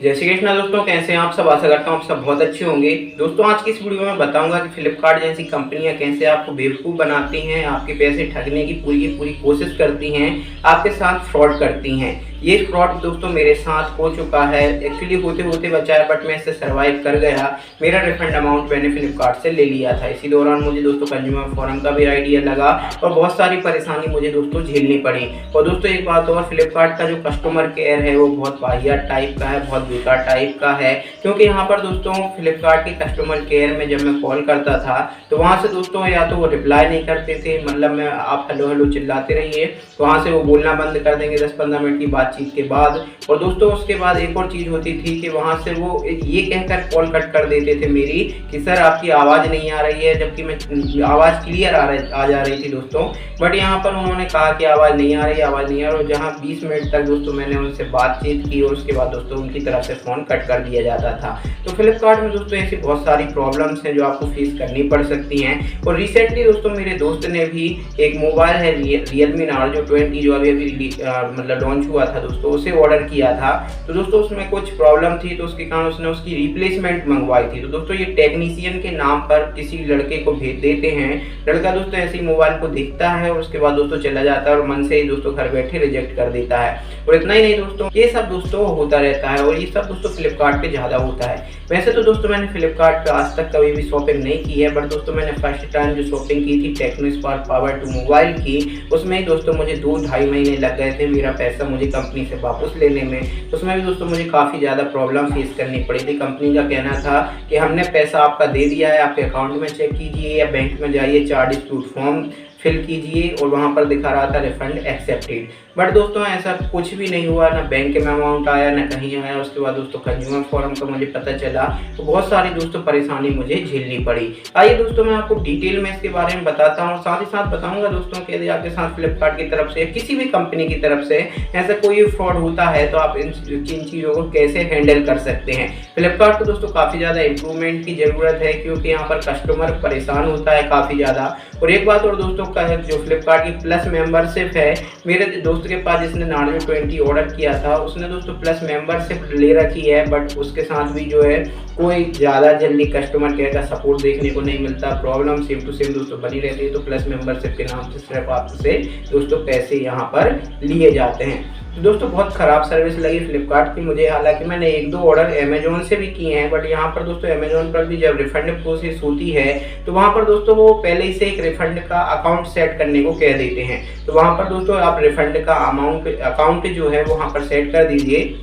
जय श्री कृष्णा दोस्तों, कैसे हैं आप सब। आशा करता हूँ आप सब बहुत अच्छे होंगे। दोस्तों आज की इस वीडियो में बताऊंगा कि फ्लिपकार्ट जैसी कंपनियां कैसे आपको बेवकूफ़ बनाती हैं, आपके पैसे ठगने की पूरी कोशिश करती हैं, आपके साथ फ्रॉड करती हैं। ये फ्रॉड दोस्तों मेरे साथ हो चुका है, एक्चुअली होते होते बचा है, बट मैं इससे सर्वाइव कर गया। मेरा रिफंड अमाउंट मैंने फ्लिपकार्ट से ले लिया था। इसी दौरान मुझे दोस्तों कंज्यूमर फोरम का भी आइडिया लगा और बहुत सारी परेशानी मुझे दोस्तों झेलनी पड़ी। और दोस्तों एक बात और, फ्लिपकार्ट का जो कस्टमर केयर है वो बहुत वाहियात टाइप का है, बहुत बेकार टाइप का है। क्योंकि यहाँ पर दोस्तों फ्लिपकार्ट के कस्टमर केयर में जब मैं कॉल करता था तो वहाँ से दोस्तों या तो वो रिप्लाई नहीं करते थे, मतलब मैं आप हेलो हेलो चिल्लाते रहिए, तो वहाँ से वो बोलना बंद कर देंगे 10-15 मिनट की बातचीत के बाद। और दोस्तों उसके बाद एक और चीज़ होती थी कि वहाँ से वो ये कहकर कॉल कट कर देते थे मेरी कि सर आपकी आवाज़ नहीं आ रही है, जबकि मैं आवाज़ क्लियर आ जा रही थी दोस्तों। बट यहाँ पर उन्होंने कहा कि आवाज़ नहीं आ रही, आवाज़ नहीं आ रही, और जहाँ 20 मिनट तक दोस्तों मैंने उनसे बातचीत की और उसके बाद दोस्तों उनकी तरफ से फ़ोन कट कर दिया जाता था। तो फ्लिपकार्ट में दोस्तों ऐसी बहुत सारी प्रॉब्लम्स हैं जो आपको फेस करनी पड़ सकती हैं। और रिसेंटली दोस्तों मेरे दोस्त ने भी एक मोबाइल है Realme Narzo 20 जो अभी मतलब लॉन्च हुआ था दोस्तों, उसे ऑर्डर किया था। तो दोस्तों उसमें कुछ प्रॉब्लम थी, तो उसके कारण उसने उसकी रिप्लेसमेंट मंगवाई थी। तो दोस्तों ये टेक्नीशियन के नाम पर किसी लड़के को भेज देते हैं। लड़का दोस्तों ऐसे ही मोबाइल को देखता है और उसके बाद दोस्तों चला जाता है और मन से ही दोस्तों घर बैठे रिजेक्ट कर देता है। और इतना ही नहीं दोस्तों, ये सब दोस्तों होता रहता है और ये सब दोस्तों फ्लिपकार्ट पे ज़्यादा होता है। वैसे तो दोस्तों मैंने फ्लिपकार्ट पे आज तक कभी भी शॉपिंग नहीं की है, बट दोस्तों मैंने फर्स्ट टाइम जो शॉपिंग की थी टेक्नो स्पार्क पावर 2 मोबाइल की, उसमें ही दोस्तों मुझे 2-2.5 महीने लग गए थे मेरा पैसा मुझे कंपनी से वापस लेने में। उसमें भी दोस्तों मुझे काफ़ी ज़्यादा प्रॉब्लम फेस करनी पड़ी थी। कंपनी का कहना था कि हमने पैसा आपका दे दिया है, आपके अकाउंट में चेक कीजिए या बैंक में जाइए, 4 डिस्प्यूट फॉर्म फिल कीजिए, और वहाँ पर दिखा रहा था रिफंड एक्सेप्टेड। बट दोस्तों ऐसा कुछ भी नहीं हुआ, ना बैंक में अमाउंट आया ना कहीं आया। उसके बाद दोस्तों कंज्यूमर फोरम का मुझे पता चला, तो बहुत सारी दोस्तों परेशानी मुझे झेलनी पड़ी। आइए दोस्तों मैं आपको डिटेल में इसके बारे में बताता हूँ, साथ ही साथ बताऊंगा दोस्तों कि यदि आपके साथ फ्लिपकार्ट की तरफ से किसी भी कंपनी की तरफ से ऐसा कोई फ्रॉड होता है तो आप इन चीज़ों को कैसे हैंडल कर सकते हैं। फ्लिपकार्ट को दोस्तों काफ़ी ज़्यादा इंप्रूवमेंट की ज़रूरत है, क्योंकि यहाँ पर कस्टमर परेशान होता है काफ़ी ज़्यादा। और एक बात और दोस्तों का है, जो फ्लिपकार्ट की प्लस मेंबरशिप है, मेरे दोस्त के पास जिसने Narzo 20 ऑर्डर किया था उसने दोस्तों प्लस मेंबरशिप ले रखी है, बट उसके साथ भी जो है कोई ज़्यादा जल्दी कस्टमर केयर का सपोर्ट देखने को नहीं मिलता। प्रॉब्लम सेम टू सेम दोस्तों बनी रहती है। तो प्लस मेंबरशिप के नाम से सिर्फ आपसे दोस्तों पैसे यहाँ पर लिए जाते हैं। तो दोस्तों बहुत ख़राब सर्विस लगी फ्लिपकार्ट की मुझे। हालांकि मैंने 1-2 ऑर्डर अमेजोन से भी किए हैं, बट यहाँ पर दोस्तों अमेजोन पर भी जब रिफंड प्रोसेस होती है तो वहाँ पर दोस्तों वो पहले ही से एक रिफंड का अकाउंट सेट करने को कह देते हैं। तो वहाँ पर दोस्तों आप रिफंड का अकाउंट जो है वहाँ पर सेट कर दीजिए।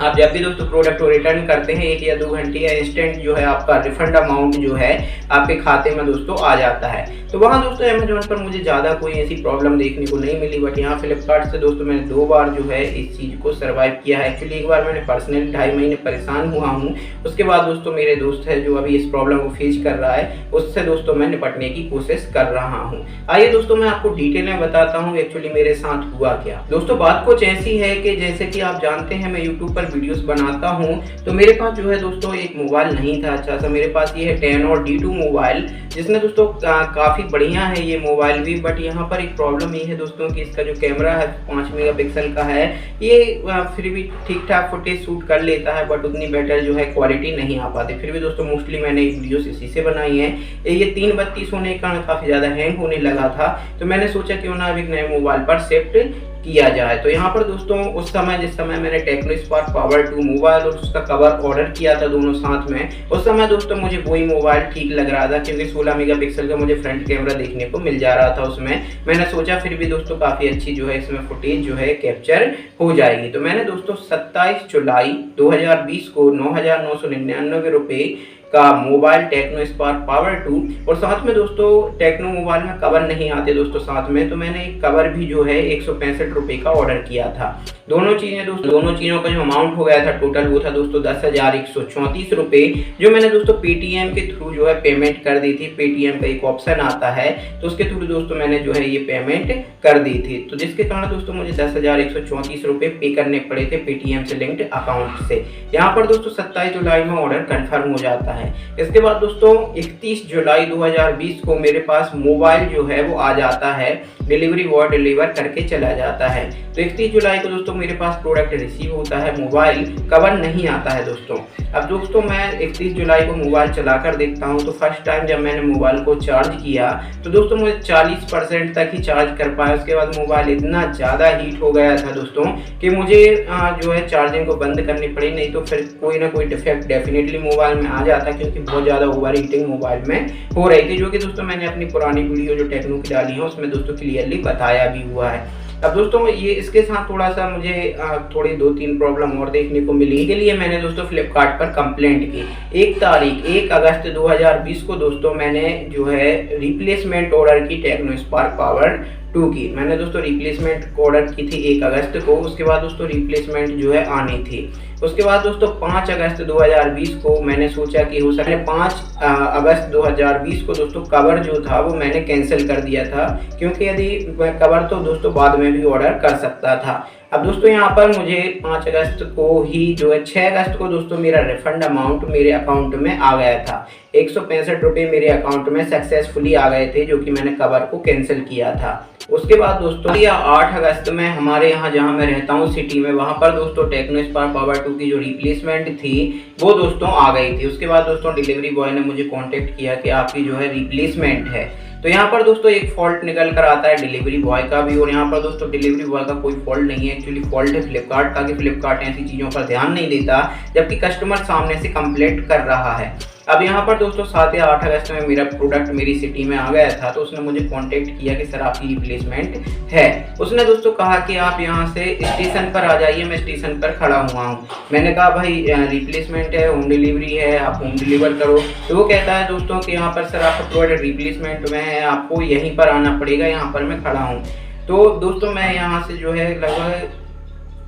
आप जब भी दोस्तों प्रोडक्ट को रिटर्न करते हैं 1 या 2 घंटे या इंस्टेंट जो है आपका रिफंड अमाउंट जो है आपके खाते में दोस्तों आ जाता है। तो वहाँ दोस्तों अमेजोन पर मुझे ज़्यादा कोई ऐसी प्रॉब्लम देखने को नहीं मिली, बट यहाँ फ्लिपकार्ट से दोस्तों मैंने 2 बार जो है इस चीज़ को सर्वाइव किया है। एक्चुअली एक बार मैंने पर्सनली 2.5 महीने परेशान हुआ हूँ। उसके बाद दोस्तों मेरे दोस्त है जो अभी इस प्रॉब्लम को फेस कर रहा है, उससे दोस्तों मैं निपटने की कोशिश कर रहा हूँ। आइए दोस्तों मैं आपको डिटेल में बताता हूँ एक्चुअली मेरे साथ हुआ क्या। दोस्तों बात कुछ ऐसी है कि जैसे कि आप जानते हैं मैं यूट्यूब पर वीडियोस बनाता हूं, तो मेरे पास जो है दोस्तों एक मोबाइल नहीं था अच्छा सा। मेरे पास ये है Tenor D2 मोबाइल, जिसमें दोस्तों काफ़ी बढ़िया है ये मोबाइल भी। बट यहाँ पर एक प्रॉब्लम ये है दोस्तों कि इसका जो कैमरा है 5 मेगापिक्सल का है, ये फिर भी ठीक ठाक फुटेज शूट कर लेता है, बट उतनी बेटर जो है क्वालिटी नहीं आ पाती। फिर भी दोस्तों मोस्टली मैंने वीडियोस इसी से बनाई है। ये 332 होने के कारण काफ़ी ज़्यादा हैंग होने लगा था, तो मैंने सोचा क्यों ना अब एक नए मोबाइल पर शिफ्ट किया जाए। तो यहाँ पर दोस्तों उस समय जिस समय मैंने टेक्नो स्पार्क पावर 2 मोबाइल और उसका कवर ऑर्डर किया था दोनों साथ में, उस समय दोस्तों मुझे वही मोबाइल ठीक लग रहा था, क्योंकि 16 मेगापिक्सल का मुझे फ्रंट कैमरा देखने को मिल जा रहा था उसमें। मैंने सोचा फिर भी दोस्तों काफ़ी अच्छी जो है इसमें फुटेज जो है कैप्चर हो जाएगी। तो मैंने दोस्तों 27 जुलाई 2020 को 9,999 रुपये का मोबाइल टेक्नो स्पार्क पावर 2, और साथ में दोस्तों टेक्नो मोबाइल में कवर नहीं आते दोस्तों साथ में, तो मैंने एक कवर भी जो है 165 रुपये का ऑर्डर किया था। दोनों चीज़ों का जो अमाउंट हो गया था टोटल वो था दोस्तों 10,134 रुपये, जो मैंने दोस्तों पेटीएम के थ्रू जो है पेमेंट कर दी थी। पेटीएम का एक ऑप्शन आता है तो उसके थ्रू दोस्तों मैंने जो है ये पेमेंट कर दी थी, तो जिसके कारण दोस्तों मुझे 10,134 रुपये पे करने पड़े थे पेटीएम से लिंक्ड अकाउंट से। यहाँ पर दोस्तों 27 जुलाई में ऑर्डर कन्फर्म हो जाता है। है। इसके बाद दोस्तों 31 जुलाई 2020 को मेरे पास मोबाइल जो है वो आ जाता है, डिलीवरी बॉय डिलीवर करके चला जाता है। तो 31 जुलाई को दोस्तों मेरे पास प्रोडक्ट रिसीव होता है, मोबाइल कवर नहीं आता है दोस्तों। अब दोस्तों मैं 31 जुलाई को मोबाइल चलाकर देखता हूँ तो फर्स्ट टाइम जब मैंने मोबाइल को चार्ज किया तो दोस्तों मुझे 40% तक ही चार्ज कर पाया। उसके बाद मोबाइल इतना ज़्यादा हीट हो गया था दोस्तों कि मुझे जो है चार्जिंग को बंद करनी पड़ी, नहीं तो फिर कोई ना कोई डिफेक्ट डेफिनेटली मोबाइल में आ जाता, क्योंकि बहुत ज़्यादा ओवर हीटिंग मोबाइल में हो रही थी, जो कि दोस्तों मैंने अपनी पुरानी वीडियो जो टेक्नो की डाली है उसमें दोस्तों क्लियरली बताया भी हुआ है। अब दोस्तों ये इसके साथ थोड़ा सा मुझे थोड़ी 2-3 प्रॉब्लम और देखने को मिली। के लिए मैंने दोस्तों फ्लिपकार्ट पर कंप्लेंट की। 1 अगस्त 2020 को दोस्तों मैंने जो है रिप्लेसमेंट ऑर्डर की टेक्नो स्पार्क पावर 2 की। मैंने दोस्तों रिप्लेसमेंट ऑर्डर की थी 1 अगस्त को, उसके बाद दोस्तों रिप्लेसमेंट जो है आनी थी। उसके बाद दोस्तों 5 अगस्त 2020 को मैंने सोचा कि हो सकता है 5 अगस्त 2020 को दोस्तों कवर जो था वो मैंने कैंसिल कर दिया था, क्योंकि यदि कवर तो दोस्तों बाद में भी ऑर्डर कर सकता था। अब दोस्तों यहाँ पर मुझे 5 अगस्त को ही जो है 6 अगस्त को दोस्तों मेरा रिफंड अमाउंट मेरे अकाउंट में आ गया था। 165 रुपये मेरे अकाउंट में सक्सेसफुली आ गए थे, जो कि मैंने कवर को कैंसिल किया था। उसके बाद दोस्तों 8 अगस्त में हमारे यहाँ जहाँ मैं रहता हूँ सिटी में, वहाँ पर दोस्तों टेक्नो स्पार्क पावर 2 की जो रिप्लेसमेंट थी वो दोस्तों आ गई थी। उसके बाद दोस्तों डिलीवरी बॉय ने मुझे कांटेक्ट किया कि आपकी जो है रिप्लेसमेंट है। तो यहाँ पर दोस्तों एक फॉल्ट निकल कर आता है डिलीवरी बॉय का भी, और यहाँ पर दोस्तों डिलीवरी बॉय का कोई फॉल्ट नहीं है, एक्चुअली फॉल्ट है फ्लिपकार्ट का, कि फ्लिपकार्ट ऐसी चीज़ों पर ध्यान नहीं देता जबकि कस्टमर सामने से कंप्लेंट कर रहा है। अब यहाँ पर दोस्तों 7 या 8 अगस्त में मेरा प्रोडक्ट मेरी सिटी में आ गया था, तो उसने मुझे कांटेक्ट किया कि सर आपकी रिप्लेसमेंट है। उसने दोस्तों कहा कि आप यहाँ से स्टेशन पर आ जाइए, मैं स्टेशन पर खड़ा हुआ हूँ। मैंने कहा भाई रिप्लेसमेंट है, होम डिलीवरी है, आप होम डिलीवर करो। तो वो कहता है दोस्तों कि यहाँ पर सर आपका प्रोडक्ट रिप्लेसमेंट में है, आपको यहीं पर आना पड़ेगा, यहाँ पर मैं खड़ा हूँ। तो दोस्तों मैं यहाँ से जो है लगभग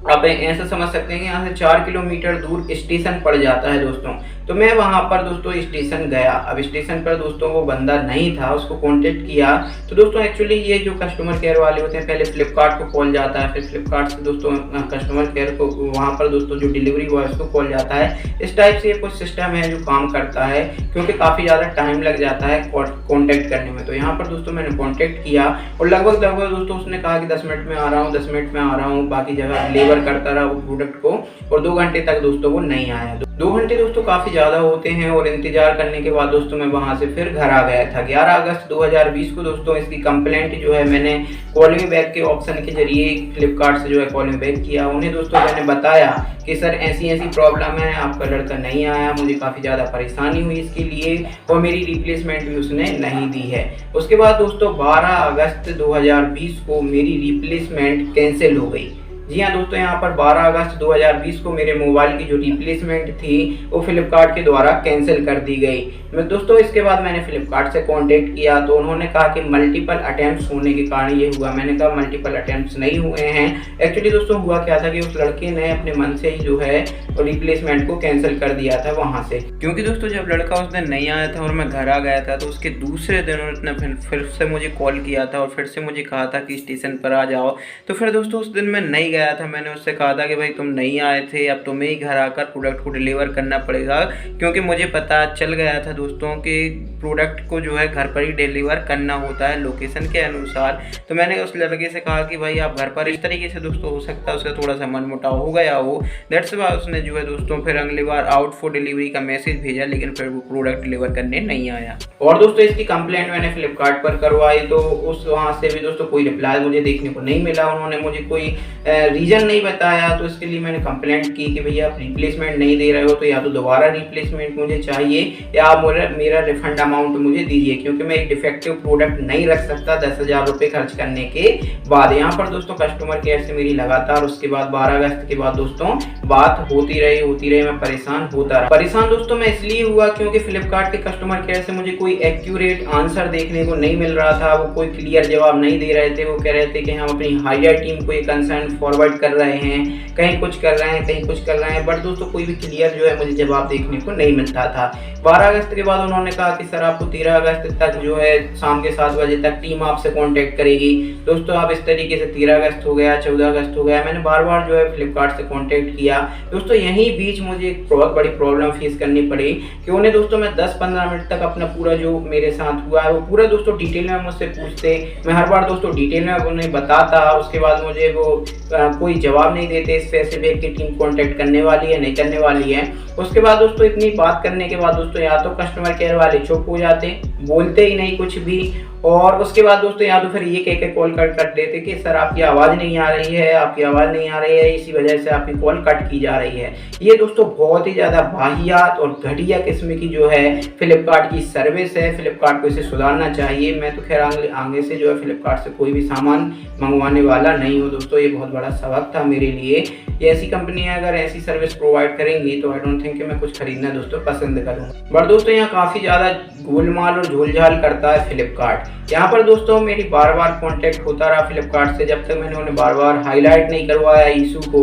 आप ऐसा समझ सकते हैं कि यहाँ से 4 किलोमीटर दूर स्टेशन पड़ जाता है दोस्तों। तो मैं वहाँ पर दोस्तों स्टेशन गया। अब स्टेशन पर दोस्तों वो बंदा नहीं था, उसको कांटेक्ट किया। तो दोस्तों एक्चुअली ये जो कस्टमर केयर वाले होते हैं, पहले फ्लिपकार्ट को कॉल जाता है, फिर फ्लिपकार्ट से दोस्तों कस्टमर केयर को, वहाँ पर दोस्तों जो डिलीवरी बॉय उसको कॉल जाता है। इस टाइप से कुछ सिस्टम है जो काम करता है, क्योंकि काफ़ी ज़्यादा टाइम लग जाता है कॉन्टैक्ट करने में। तो यहाँ पर दोस्तों मैंने कॉन्टैक्ट किया और लगभग दोस्तों उसने कहा कि 10 मिनट में आ रहा हूँ, 10 मिनट में आ रहा हूँ, बाकी जगह डिलीवर करता रहा वो प्रोडक्ट को, और 2 घंटे तक दोस्तों वो नहीं आया। 2 घंटे दोस्तों काफ़ी ज़्यादा होते हैं, और इंतजार करने के बाद दोस्तों मैं वहाँ से फिर घर आ गया था। 11 अगस्त 2020 को दोस्तों इसकी कंप्लेंट जो है मैंने कॉलिंग बैक के ऑप्शन के जरिए फ्लिपकार्ट से जो है कॉलिंग बैक किया। उन्हें दोस्तों मैंने बताया कि सर ऐसी प्रॉब्लम है, आपका लड़का नहीं आया, मुझे काफ़ी ज़्यादा परेशानी हुई इसके लिए, और मेरी रिप्लेसमेंट भी उसने नहीं दी है। उसके बाद दोस्तों 12 अगस्त 2020 को मेरी रिप्लेसमेंट कैंसिल हो गई। जी हाँ दोस्तों, यहाँ पर 12 अगस्त 2020 को मेरे मोबाइल की जो रिप्लेसमेंट थी वो फ्लिपकार्ट के द्वारा कैंसिल कर दी गई। मैं दोस्तों इसके बाद मैंने फ्लिपकार्ट से कांटेक्ट किया, तो उन्होंने कहा कि मल्टीपल अटेम्प्ट्स होने के कारण ये हुआ। मैंने कहा मल्टीपल अटेम्प्ट्स नहीं हुए हैं। एक्चुअली दोस्तों हुआ क्या था कि उस लड़के ने अपने मन से ही जो है रिप्लेसमेंट को कैंसिल कर दिया था वहाँ से, क्योंकि दोस्तों जब लड़का उस दिन नहीं आया था और मैं घर आ गया था, तो उसके दूसरे दिन उसने फिर से मुझे कॉल किया था और फिर से मुझे कहा था कि स्टेशन पर आ जाओ। तो फिर दोस्तों उस दिन मैं नहीं गया था। मैंने उससे कहा था कि भाई तुम नहीं आए थे, अब तुम्हें ही घर आकर प्रोडक्ट को डिलीवर करना पड़ेगा, क्योंकि मुझे पता चल गया था दोस्तों कि प्रोडक्ट को जो है घर पर ही डिलीवर करना होता है लोकेशन के अनुसार। तो मैंने उस लड़के से कहा कि भाई आप घर पर, इस तरीके से दोस्तों हो सकता है उसका थोड़ा सा मनमुटाव हो गया हो। दैट्स वाई उसने जो है दोस्तों फिर अगली बार आउट फॉर डिलीवरी का मैसेज भेजा, लेकिन फिर वो प्रोडक्ट डिलीवर करने नहीं आया। और दोस्तों इसकी कंप्लेंट मैंने फ्लिपकार्ट पर करवाई, तो उस वहाँ से भी दोस्तों कोई रिप्लाई मुझे देखने को नहीं मिला। उन्होंने मुझे कोई रीज़न नहीं बताया। तो इसके लिए मैंने कंप्लेंट की कि भैया आप रिप्लेसमेंट नहीं दे रहे हो, तो या तो दोबारा रिप्लेसमेंट मुझे चाहिए या आप मेरा रिफंड अमाउंट मुझे दीजिए, क्योंकि मैं एक डिफेक्टिव प्रोडक्ट नहीं रख सकता 10,000 रुपये खर्च करने के बाद। यहाँ पर दोस्तों कस्टमर केयर से मेरी लगातार उसके बाद 12 अगस्त के बाद दोस्तों बात होती रही। मैं परेशान होता रहा। परेशान दोस्तों मैं इसलिए हुआ क्योंकि फ्लिपकार्ट के कस्टमर केयर से मुझे कोई एक्यूरेट आंसर देखने को नहीं मिल रहा था। वो कोई क्लियर जवाब नहीं दे रहे थे। वो कह रहे थे कि हम अपनी हायर टीम को ये कंसर्न फॉरवर्ड प्रोवाइड कर रहे हैं, कहीं कुछ कर रहे हैं, कहीं कुछ कर रहे हैं, बट दोस्तों कोई भी क्लियर जो है मुझे जवाब देखने को नहीं मिलता था। 12 अगस्त के बाद उन्होंने कहा कि सर आपको 13 अगस्त तक जो है शाम के 7 बजे तक टीम आपसे कॉन्टैक्ट करेगी। दोस्तों आप इस तरीके से 13 अगस्त हो गया, 14 अगस्त हो गया, मैंने बार बार जो है फ्लिपकार्ट से कॉन्टैक्ट किया। दोस्तों यहीं बीच मुझे एक बहुत बड़ी प्रॉब्लम फेस करनी पड़ी कि उन्हें दोस्तों मैं 10-15 मिनट तक अपना पूरा जो मेरे साथ हुआ है वो पूरा दोस्तों डिटेल में मुझसे पूछते, मैं हर बार दोस्तों डिटेल में उन्हें बताता, उसके बाद मुझे वो कोई जवाब नहीं देते स्पेसिफिक की टीम कॉन्टैक्ट करने वाली है नहीं करने वाली है। उसके बाद दोस्तों इतनी बात करने के बाद दोस्तों या तो कस्टमर केयर वाले चुप हो जाते, बोलते ही नहीं कुछ भी, और उसके बाद दोस्तों या तो फिर ये कह के कॉल कट कर देते कि सर आपकी आवाज़ नहीं आ रही है, आपकी आवाज़ नहीं आ रही है, इसी वजह से आपकी कॉल कट की जा रही है। ये दोस्तों बहुत ही ज़्यादा वाहियात और घटिया किस्म की जो है फ्लिपकार्ट की सर्विस है। फ्लिपकार्ट को इसे सुधारना चाहिए। मैं तो खैर आगे से जो है फ्लिपकार्ट से कोई भी सामान मंगवाने वाला नहीं हूँ दोस्तों। ये बहुत बड़ा सबक था मेरे लिए। ये ऐसी कंपनियां अगर ऐसी सर्विस प्रोवाइड करेंगी तो आई डोंट थिंक कि मैं कुछ खरीदना दोस्तों पसंद करूँगा। बट दोस्तों यहाँ काफ़ी ज़्यादा गोलमाल और झोलझाल करता है फ्लिपकार्ट। यहाँ पर दोस्तों मेरी बार बार कांटेक्ट होता रहा फ्लिपकार्ट से, जब तक मैंने उन्हें बार बार हाईलाइट नहीं करवाया इशू को।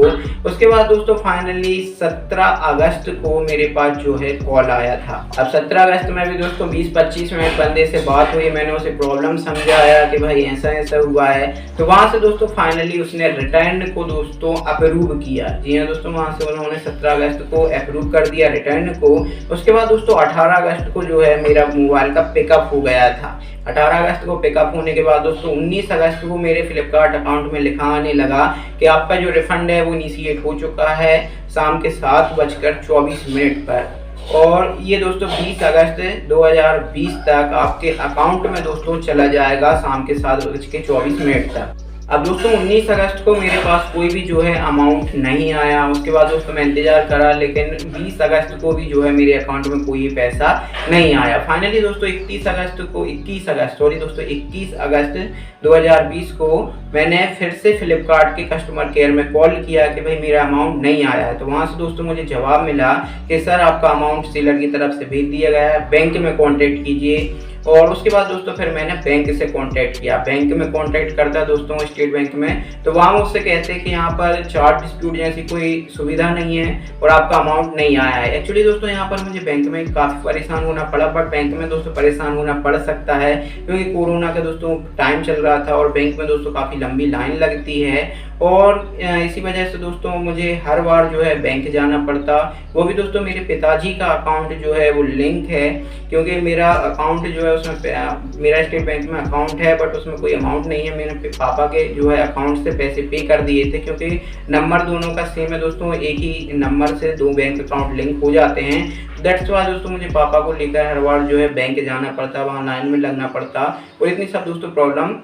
उसके बाद दोस्तों फाइनली 17 अगस्त को मेरे पास जो है कॉल आया था। अब 17 अगस्त में भी दोस्तों 20-25 मिनट बंदे से बात हुई, मैंने उसे प्रॉब्लम समझाया कि भाई ऐसा ऐसा हुआ है। तो वहाँ से दोस्तों फाइनली उसने रिटर्न को दोस्तों अप्रूव किया। जी हाँ दोस्तों, वहाँ से उन्होंने 17 अगस्त को अप्रूव कर दिया रिटर्न को। उसके बाद दोस्तों 18 अगस्त को जो है मेरा मोबाइल का पिकअप हो गया था। 18 अगस्त को पिकअप होने के बाद दोस्तों 19 अगस्त को मेरे फ्लिपकार्ट अकाउंट में लिखा आने लगा कि आपका जो रिफंड है वो इनिशिएट हो चुका है शाम के 7:24 पर। और ये दोस्तों 20 अगस्त 2020 तक आपके अकाउंट में दोस्तों चला जाएगा शाम के 7:24 तक। अब दोस्तों 19 अगस्त को मेरे पास कोई भी जो है अमाउंट नहीं आया। उसके बाद दोस्तों मैं इंतजार करा, लेकिन 20 अगस्त को भी जो है मेरे अकाउंट में कोई पैसा नहीं आया। फाइनली दोस्तों 21 अगस्त 2020 को मैंने फिर से फ्लिपकार्ट के कस्टमर केयर में कॉल किया कि भाई मेरा अमाउंट नहीं आया है। तो वहाँ से दोस्तों मुझे जवाब मिला कि सर आपका अमाउंट सेलर की तरफ से भेज दिया गया है, बैंक में कॉन्टैक्ट कीजिए। और उसके बाद दोस्तों फिर मैंने बैंक से कांटेक्ट किया। बैंक में कांटेक्ट करता दोस्तों स्टेट बैंक में, तो वहाँ मुझसे कहते हैं कि यहाँ पर चार्ज डिस्प्यूट जैसी कोई सुविधा नहीं है और आपका अमाउंट नहीं आया है। एक्चुअली दोस्तों यहाँ पर मुझे बैंक में काफ़ी परेशान होना पड़ा, बट बैंक में दोस्तों परेशान होना पड़ सकता है क्योंकि कोरोना का दोस्तों टाइम चल रहा था और बैंक में दोस्तों काफ़ी लंबी लाइन लगती है। और इसी वजह से दोस्तों मुझे हर बार जो है बैंक जाना पड़ता। वो भी दोस्तों मेरे पिताजी का अकाउंट जो है वो लिंक है, क्योंकि मेरा अकाउंट जो है उसमें मेरा स्टेट बैंक में अकाउंट है बट उसमें कोई अमाउंट नहीं है। मैंने पापा के जो है अकाउंट से पैसे पे कर दिए थे, क्योंकि नंबर दोनों का सेम है दोस्तों, एक ही नंबर से 2 बैंक अकाउंट लिंक हो जाते हैं। दैट्स वाई दोस्तों मुझे पापा को लेकर हर बार जो है बैंक जाना पड़ता, वहाँ लाइन में लगना पड़ता और इतनी सब दोस्तों प्रॉब्लम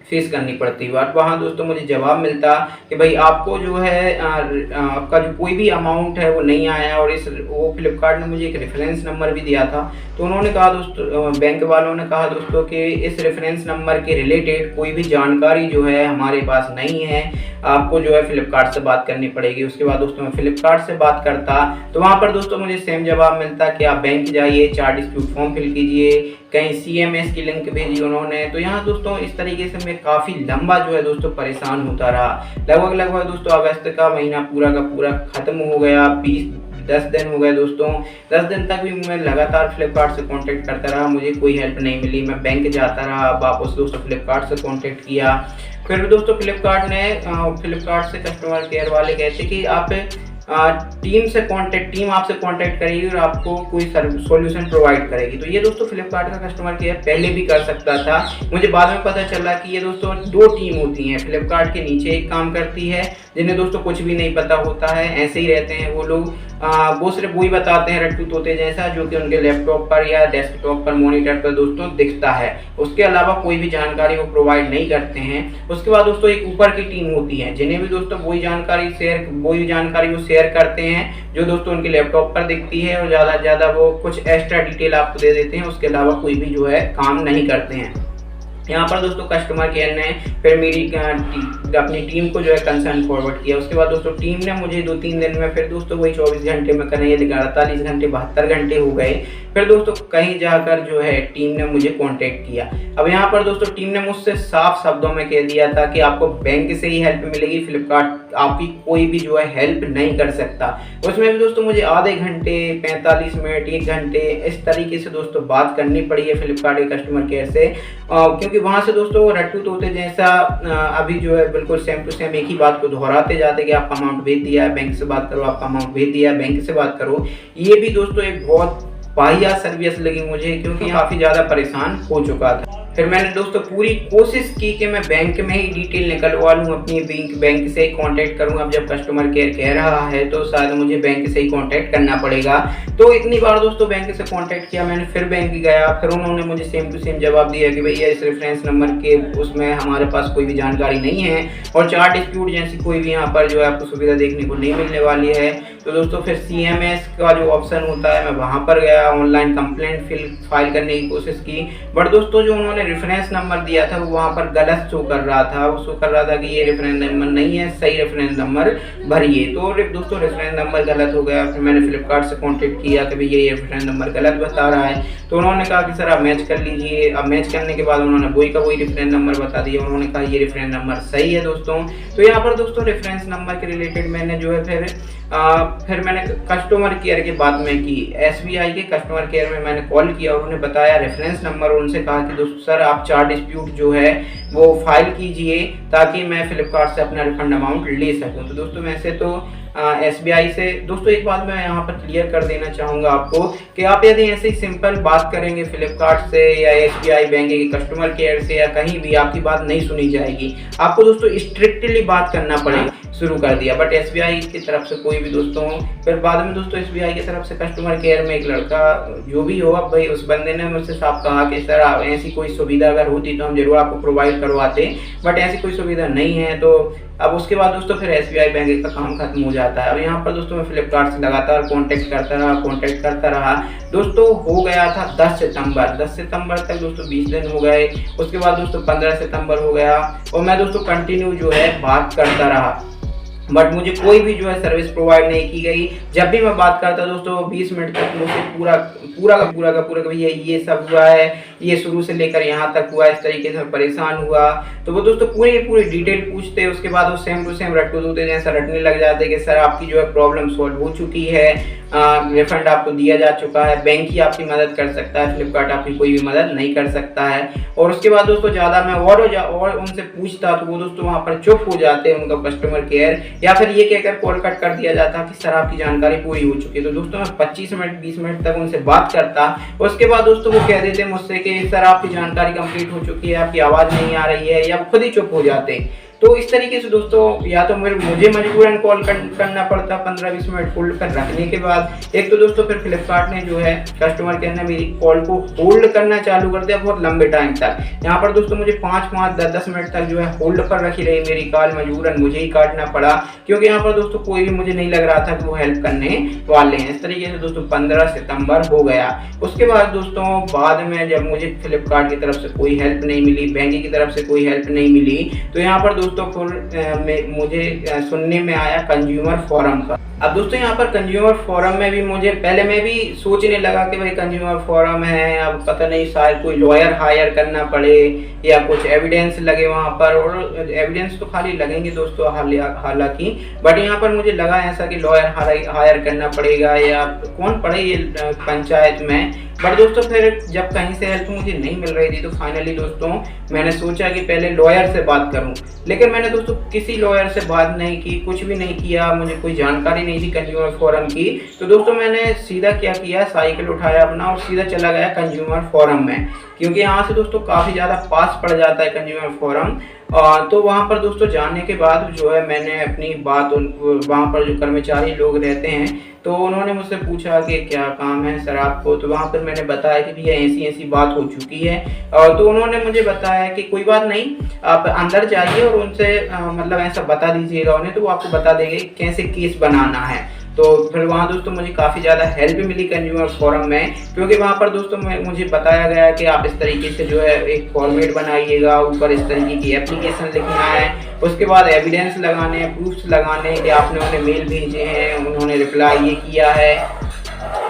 फेस करनी पड़ती। बट वहाँ दोस्तों मुझे जवाब मिलता कि भाई आपको जो है आपका जो कोई भी अमाउंट है वो नहीं आया। और वो फ्लिपकार्ट ने मुझे एक रेफरेंस नंबर भी दिया था, तो उन्होंने कहा दोस्तों, बैंक वालों ने कहा दोस्तों कि इस रेफरेंस नंबर के रिलेटेड कोई भी जानकारी जो है हमारे पास नहीं है, आपको जो है फ्लिपकार्ट से बात करनी पड़ेगी। उसके बाद दोस्तों मैं फ्लिपकार्ट से बात करता तो वहाँ पर दोस्तों मुझे सेम जवाब मिलता कि आप बैंक जाइए, चार्ज डिस्प्यूट फॉर्म फिल कीजिए, कहीं CMS की लिंक भेजी उन्होंने। तो यहाँ दोस्तों इस तरीके से मैं काफ़ी लंबा जो है दोस्तों परेशान होता रहा। लगभग दोस्तों अगस्त का महीना पूरा का पूरा ख़त्म हो गया। 10 दिन हो गए दोस्तों। 10 दिन तक भी मैं लगातार फ्लिपकार्ट से कांटेक्ट करता रहा, मुझे कोई हेल्प नहीं मिली। मैं बैंक जाता रहा, वापस दोस्तों फ्लिपकार्ट से कांटेक्ट किया। फिर दोस्तों फ्लिपकार्ट से कस्टमर केयर वाले कहते कि आप टीम आपसे कांटेक्ट करेगी और आपको कोई सॉल्यूशन प्रोवाइड करेगी। तो ये दोस्तों फ्लिपकार्ट का कस्टमर केयर पहले भी कर सकता था। मुझे बाद में पता चला कि ये दोस्तों 2 टीम होती हैं। फ्लिपकार्ट के नीचे एक काम करती है जिन्हें दोस्तों कुछ भी नहीं पता होता है, ऐसे ही रहते हैं वो लोग। वो सिर्फ वही बताते हैं रट्टू तोते जैसा, जो कि उनके लैपटॉप पर या डेस्कटॉप पर मॉनिटर पर दोस्तों दिखता है। उसके अलावा कोई भी जानकारी वो प्रोवाइड नहीं करते हैं। उसके बाद दोस्तों एक ऊपर की टीम होती है जिन्हें भी दोस्तों वही जानकारी वो शेयर करते हैं जो दोस्तों उनके लैपटॉप पर दिखती है, और ज़्यादा से ज़्यादा वो कुछ एक्स्ट्रा डिटेल आपको दे देते हैं। उसके अलावा कोई भी जो है काम नहीं करते हैं। यहाँ पर दोस्तों कस्टमर केयर ने फिर मेरी अपनी टीम को जो है कंसर्न फॉरवर्ड किया। उसके बाद दोस्तों टीम ने मुझे 2-3 दिन में फिर दोस्तों वही 24 घंटे में करने, ये 48 घंटे 72 घंटे हो गए। फिर दोस्तों कहीं जाकर जो है टीम ने मुझे कांटेक्ट किया। अब यहाँ पर दोस्तों टीम ने मुझसे साफ शब्दों में कह दिया था कि आपको बैंक से ही हेल्प मिलेगी, फ्लिपकार्ट आपकी कोई भी जो है हेल्प नहीं कर सकता। उसमें भी दोस्तों मुझे आधे घंटे, 45 मिनट, 1 घंटे इस तरीके से दोस्तों बात करनी पड़ी है फ्लिपकार्ट के कस्टमर केयर से, क्योंकि वहाँ से दोस्तों रट्टू तोते जैसा अभी जो है बिल्कुल सेम टू सेम एक ही बात को दोहराते जाते कि आपका अमाउंट भेज दिया है, बैंक से बात करो, आपका अमाउंट भेज दिया है, बैंक से बात करो। ये भी दोस्तों एक बहुत वाहियात सर्विस लगी मुझे, क्योंकि काफ़ी ज़्यादा परेशान हो चुका था। फिर मैंने दोस्तों पूरी कोशिश की कि मैं बैंक में ही डिटेल निकलवा लूँ, अपनी बैंक से ही कांटेक्ट करूँ। अब जब कस्टमर केयर कह रहा है तो शायद मुझे बैंक से ही कांटेक्ट करना पड़ेगा। तो इतनी बार दोस्तों बैंक से कांटेक्ट किया मैंने, फिर बैंक गया, फिर उन्होंने मुझे सेम टू सेम जवाब दिया कि भैया इस रेफरेंस नंबर के उसमें हमारे पास कोई भी जानकारी नहीं है और चार्ट डिस्प्यूट जैसी कोई भी यहाँ पर जो है आपको सुविधा देखने को नहीं मिलने वाली है। तो दोस्तों फिर CMS का जो ऑप्शन होता है, मैं वहाँ पर गया, ऑनलाइन कंप्लेंट फाइल करने की कोशिश की, बट दोस्तों जो उन्होंने रेफरेंस नंबर दिया था वो वहाँ पर गलत शो कर रहा था। वो शो कर रहा था कि ये रेफरेंस नंबर नहीं है, सही रेफरेंस नंबर भरिए। तो दोस्तों रेफरेंस नंबर गलत हो गया। फिर मैंने फ्लिपकार्ट से कॉन्टेक्ट किया कि भैया ये रेफरेंस नंबर गलत बता रहा है। तो उन्होंने कहा कि सर आप मैच कर लीजिए। अब मैच करने के बाद उन्होंने वही का वही रेफरेंस नंबर बता दिया। उन्होंने कहा ये रेफरेंस नंबर सही है दोस्तों। तो यहाँ पर दोस्तों रेफरेंस नंबर के रिलेटेड मैंने जो है फिर मैंने कस्टमर केयर की बात में की, SBI के कस्टमर केयर में मैंने कॉल किया और उन्हें बताया रेफरेंस नंबर, और उनसे कहा कि दोस्तों सर आप चार्ट डिस्प्यूट जो है वो फाइल कीजिए ताकि मैं फ्लिपकार्ट से अपना रिफंड अमाउंट ले सकूं। तो दोस्तों वैसे तो SBI से दोस्तों एक बात मैं यहाँ पर क्लियर कर देना चाहूँगा आपको कि आप यदि ऐसे ही सिंपल बात करेंगे फ्लिपकार्ट से या SBI बैंक के कस्टमर केयर से या कहीं भी, आपकी बात नहीं सुनी जाएगी। आपको दोस्तों स्ट्रिक्टली बात करना पड़ेगा। शुरू कर दिया, बट SBI की तरफ से कोई भी दोस्तों, फिर बाद में दोस्तों SBI की तरफ से कस्टमर केयर में एक लड़का जो भी हो, अब भाई उस बंदे ने मुझसे साफ कहा कि सर ऐसी कोई सुविधा अगर होती तो हम जरूर आपको प्रोवाइड करवाते, बट ऐसी कोई सुविधा नहीं है। तो अब उसके बाद दोस्तों फिर SBI बैंक का काम खत्म हो जाता है। अब यहाँ पर दोस्तों मैं फ्लिपकार्ट से लगातार कांटेक्ट करता रहा दोस्तों। हो गया था 10 सितंबर तक दोस्तों 20 दिन हो गए। उसके बाद दोस्तों 15 सितंबर हो गया और मैं दोस्तों कंटिन्यू जो है बात करता रहा, बट मुझे कोई भी जो है सर्विस प्रोवाइड नहीं की गई। जब भी मैं बात करता दोस्तों 20 मिनट तक मुझसे पूरा भैया ये सब हुआ है, ये शुरू से लेकर यहाँ तक हुआ, इस तरीके से परेशान हुआ। तो वो दोस्तों पूरी डिटेल पूछते, उसके बाद वो सेम टू सेम रट्टू तोते जैसा रटने लग जाते कि सर आपकी जो है प्रॉब्लम सॉल्व हो चुकी है, रिफंड आपको दिया जा चुका है, बैंक ही आपकी मदद कर सकता है, फ्लिपकार्ट आपकी कोई भी मदद नहीं कर सकता है। और उसके बाद दोस्तों ज़्यादा मैं और उनसे पूछता तो वो दोस्तों वहाँ पर चुप हो जाते उनका कस्टमर केयर, या फिर ये कहकर कॉल कट कर दिया जाता कि सर आपकी जानकारी पूरी हो चुकी है। तो दोस्तों मैं 25 मिनट 20 मिनट तक उनसे बात करता, उसके बाद दोस्तों वो कह देते मुझसे कि सर आपकी जानकारी कंप्लीट हो चुकी है, आपकी आवाज़ नहीं आ रही है, या खुद ही चुप हो जाते। तो इस तरीके से दोस्तों या तो मुझे मजबूरन कॉल करना पड़ता 15-20 मिनट होल्ड पर रखने के बाद। एक तो दोस्तों फिर फ्लिपकार्ट ने जो है कस्टमर केयर ने मेरी कॉल को होल्ड करना चालू कर दिया बहुत लंबे टाइम तक। यहाँ पर दोस्तों मुझे 5-10 मिनट तक जो है होल्ड पर रखी रही मेरी कॉल, मजबूरन मुझे ही काटना पड़ा, क्योंकि यहाँ पर दोस्तों कोई भी मुझे नहीं लग रहा था कि वो हेल्प करने वाले हैं। इस तरीके से दोस्तों 15 सितंबर हो गया। उसके बाद दोस्तों बाद में जब मुझे फ्लिपकार्ट की तरफ से कोई हेल्प नहीं मिली, बैंक की तरफ से कोई हेल्प नहीं मिली, तो यहाँ पर दोस्तों फिर मुझे सुनने में आया कंज्यूमर फोरम का। अब दोस्तों यहाँ पर कंज्यूमर फोरम में भी पहले मैं भी सोचने लगा कि भाई कंज्यूमर फोरम है, अब पता नहीं शायद कोई लॉयर हायर करना पड़े या कुछ एविडेंस लगे वहाँ पर, और एविडेंस तो खाली लगेंगे दोस्तों हालांकि, बट यहाँ पर मुझे लगा ऐसा कि लॉयर हायर करना पड़ेगा या कौन पड़े ये पंचायत में। बट दोस्तों फिर जब कहीं से हेल्प मुझे नहीं मिल रही थी तो फाइनली दोस्तों मैंने सोचा कि पहले लॉयर से बात करूं, लेकिन मैंने दोस्तों किसी लॉयर से बात नहीं की, कुछ भी नहीं किया, मुझे कोई जानकारी नहीं थी कंज्यूमर फोरम की। तो दोस्तों मैंने सीधा क्या किया, साइकिल उठाया अपना और सीधा चला गया कंज्यूमर फोरम में, क्योंकि यहाँ से दोस्तों काफ़ी ज़्यादा पास पड़ जाता है कंज्यूमर फोरम। तो वहाँ पर दोस्तों जाने के बाद जो है मैंने अपनी बात वहाँ पर जो कर्मचारी लोग रहते हैं तो उन्होंने मुझसे पूछा कि क्या काम है सर आपको। तो वहाँ पर मैंने बताया कि भैया ऐसी बात हो चुकी है, तो उन्होंने मुझे बताया कि कोई बात नहीं, आप अंदर जाइए और उनसे मतलब ऐसा बता दीजिएगा उन्हें, तो वो आपको बता देंगे कैसे केस बनाना है। तो फिर वहाँ दोस्तों मुझे काफ़ी ज़्यादा हेल्प मिली कंज्यूमर फोरम में, क्योंकि वहाँ पर दोस्तों मुझे बताया गया कि आप इस तरीके से जो है एक फॉर्मेट बनाइएगा, ऊपर इस तरीके की एप्लीकेशन लिखना है, उसके बाद एविडेंस लगाने हैं, प्रूफ्स लगाने हैं कि आपने उन्हें मेल भेजे हैं, उन्होंने रिप्लाई ये किया है,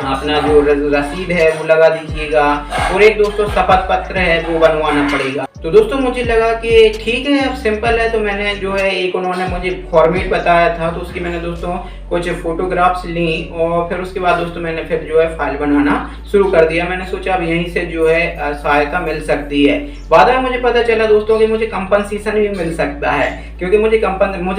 अपना जो रसीद है वो लगा दीजिएगा, और एक दोस्तों शपथ पत्र है वो बनवाना पड़ेगा। तो दोस्तों मुझे लगा कि ठीक है अब सिंपल है, तो मैंने जो है एक उन्होंने मुझे फॉर्मेट बताया था, तो उसकी मैंने दोस्तों कुछ फोटोग्राफ्स ली, और फिर उसके बाद दोस्तों मैंने फिर जो है फाइल बनाना शुरू कर दिया। मैंने सोचा अब यहीं से जो है सहायता मिल सकती है। बाद में मुझे पता चला दोस्तों कि मुझे कंपनसेशन भी मिल सकता है, क्योंकि मुझे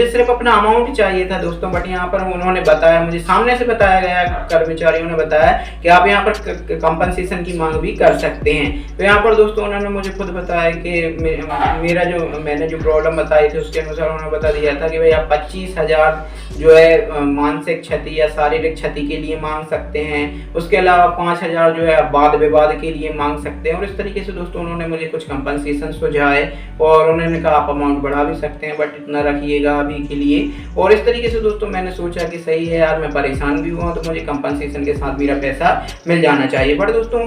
सिर्फ अपना अमाउंट चाहिए था दोस्तों, बट यहाँ पर उन्होंने बताया, मुझे सामने से बताया गया, कर्मचारियों ने बताया कि आप यहाँ पर कंपनसेशन की मांग भी कर सकते हैं। तो यहाँ पर दोस्तों उन्होंने मुझे खुद बताया कि मैंने जो प्रॉब्लम बताई थी उसके अनुसार उन्होंने बता दिया था कि भाई आप 25,000 जो है मानसिक क्षति या शारीरिक क्षति के लिए मांग सकते हैं, उसके अलावा 5,000 जो है वाद विवाद के लिए मांग सकते हैं। और इस तरीके से दोस्तों उन्होंने मुझे कुछ कंपनसेशन सुझाए, और उन्होंने कहा आप अमाउंट बढ़ा भी सकते हैं बट इतना रखिएगा अभी के लिए। और इस तरीके से दोस्तों मैंने सोचा कि सही है यार, मैं परेशान भी हुआ तो मुझे कंपनसेशन के साथ मेरा पैसा मिल जाना चाहिए। बट दोस्तों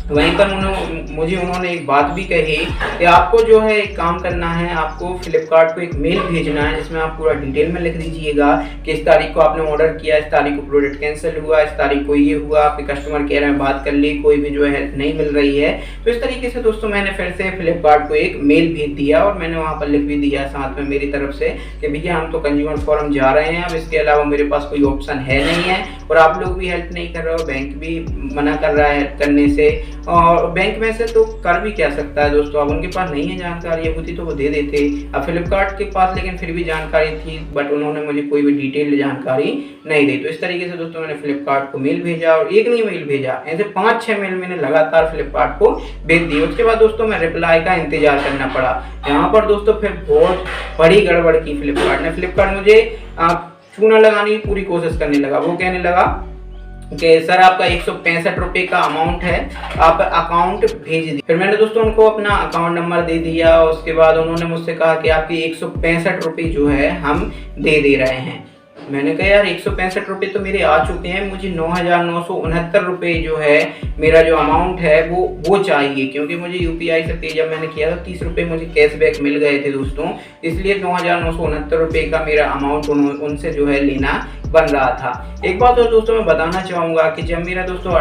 वहीं पर उन्होंने एक बात भी कही कि आपको जो है एक काम करना है, आपको फ्लिपकार्ट को एक मेल भेजना है जिसमें आप पूरा डिटेल में लिख दीजिएगा कि इस तारीख को आपने ऑर्डर किया, इस तारीख को प्रोडक्ट कैंसिल हुआ, इस तारीख को ये हुआ, आपके कस्टमर केयर में बात कर ली, कोई भी जो है हेल्प नहीं मिल रही है। तो इस तरीके से दोस्तों मैंने फिर से फ्लिपकार्ट को एक मेल भेज दिया, और मैंने वहाँ पर लिख भी दिया साथ में मेरी तरफ से कि भैया हम तो कंज्यूमर फोरम जा रहे हैं, अब इसके अलावा मेरे पास कोई ऑप्शन है नहीं है, और आप लोग भी हेल्प नहीं कर रहे हो, बैंक भी मना कर रहा है हेल्प करने से, और बैंक में से तो कर भी क्या सकता है दोस्तों, अब उनके पास नहीं है जानकारी, होती तो वो दे देते। अब फ्लिपकार्ट के पास लेकिन फिर भी जानकारी थी, बट उन्होंने मुझे कोई भी डिटेल जानकारी नहीं दी। तो इस तरीके से दोस्तों मैंने फ्लिपकार्ट को मेल भेजा, और एक नहीं मेल भेजा, ऐसे 5-6 मेल मैंने लगातार फ्लिपकार्ट को भेज दी। उसके बाद दोस्तों मैं रिप्लाई का इंतजार करना पड़ा। यहाँ पर दोस्तों फिर बहुत बड़ी गड़बड़ की फ्लिपकार्ट मुझे चूना लगाने की पूरी कोशिश करने लगा। वो कहने लगा कि सर आपका 165 रुपये का अमाउंट है, आप अकाउंट भेज दी। फिर मैंने दोस्तों उनको अपना अकाउंट नंबर दे दिया। उसके बाद उन्होंने मुझसे कहा कि आपकी 165 रुपये जो है हम दे रहे हैं। मैंने कहा यार 165 रुपये तो मेरे आ चुके हैं, मुझे 9,969 रुपये जो है मेरा जो अमाउंट है वो चाहिए, क्योंकि मुझे यूपीआई से पे जब मैंने किया था 30 रुपये मुझे कैशबैक मिल गए थे दोस्तों, इसलिए 9,969 रुपये का मेरा अमाउंट उनसे जो है लेना बन रहा था। एक बात और दोस्तों मैं बताना चाहूँगा कि जब मेरा दोस्तों